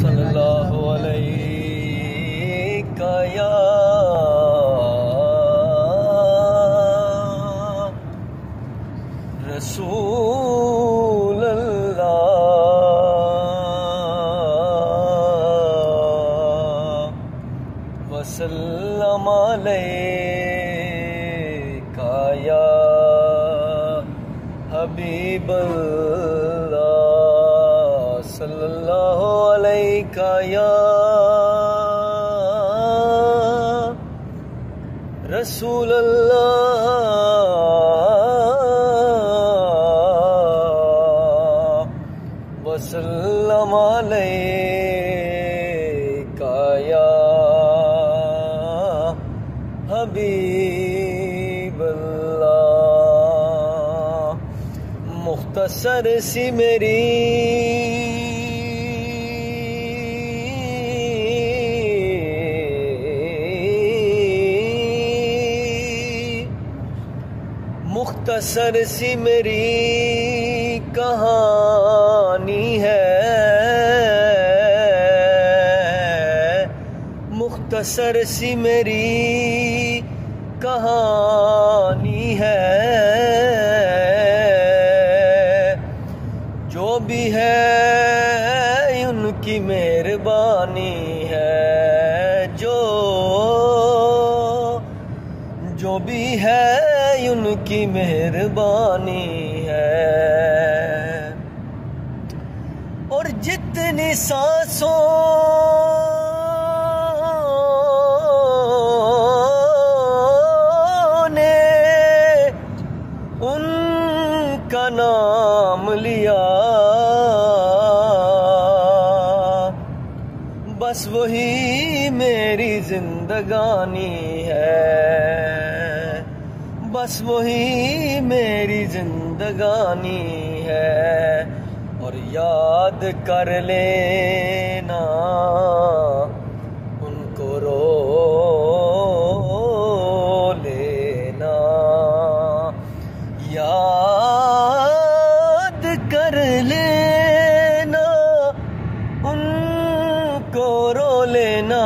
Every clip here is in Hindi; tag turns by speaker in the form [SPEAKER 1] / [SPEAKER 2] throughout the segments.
[SPEAKER 1] सल्लल्लाहु अलैका या रसूल अल्लाह वसल्लम अलैका या हबीब अल्लाह सल्लल्लाहु अलैका या रसूल अल्लाह वसल्लम अलैका या हबीब अल्लाह। मुख्तसर सी मेरी मुख्तसर सी मेरी कहानी है, मुख्तसर सी मेरी कहानी है। जो भी है उनकी मेहरबानी है, जो भी है उनकी मेहरबानी है। और जितनी सांसों ने उनका नाम लिया, बस वही मेरी जिंदगानी है, बस वही मेरी जिंदगानी है। और याद कर लेना उनको, रो लेना, याद कर लेना उनको, रो लेना।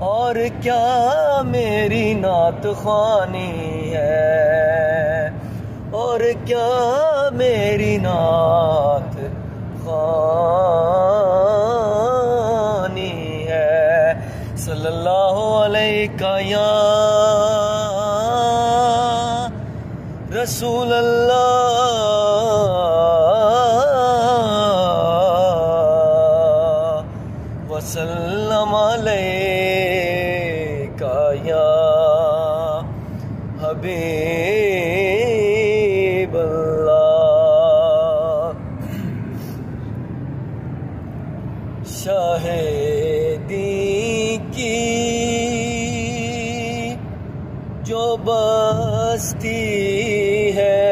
[SPEAKER 1] और क्या मेरी नात ख़्वानी है, और क्या मेरी नात ख़्वानी है। सल्लल्लाहु अलैका या रसूल अल्लाह वसल्लम अलैका या हबीब अल्लाह। शाहिदी की जो बस्ती है,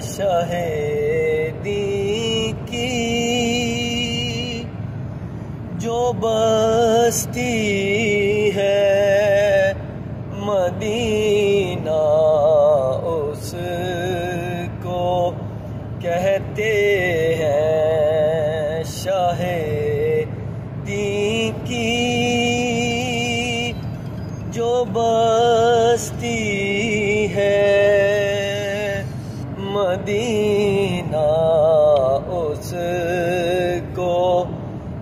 [SPEAKER 1] शाहिदी की जो बस्ती है, मदीना उसको कहते हैं। शाहिदी की जो बस्ती है, मदीना उसको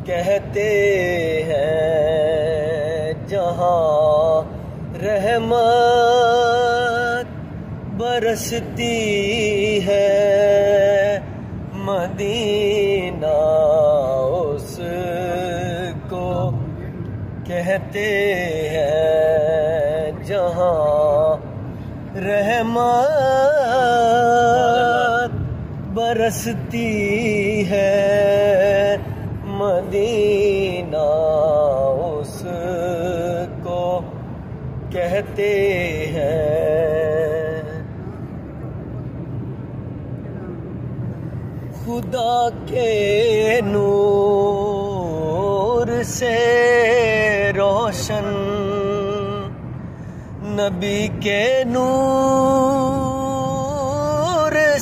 [SPEAKER 1] कहते हैं। जहाँ रहमत बरसती है, मदीना उसको कहते हैं। जहाँ रहमत बरसती है, मदीना उसको कहते हैं। खुदा के नूर से रोशन, नबी के नूर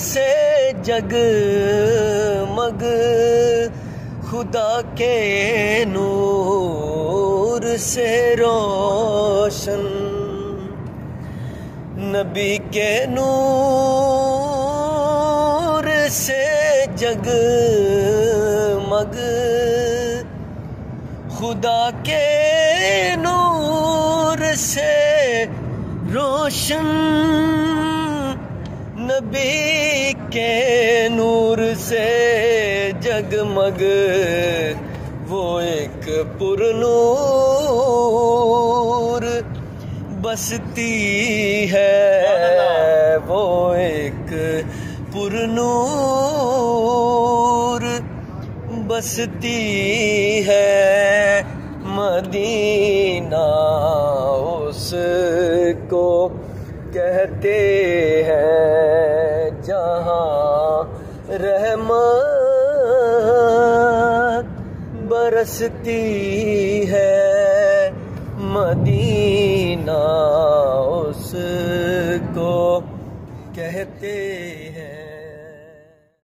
[SPEAKER 1] से जगमग खुदा के नूर से रोशन, नबी के नूर से जगमग खुदा के नूर से रोशन, नबी के नूर से जगमग वो एक पुरनूर बसती है, वो एक पुरनूर बसती है। मदीना उसको कहते हैं जहाँ रहमत बरसती है। मदीना उसको कहते हैं।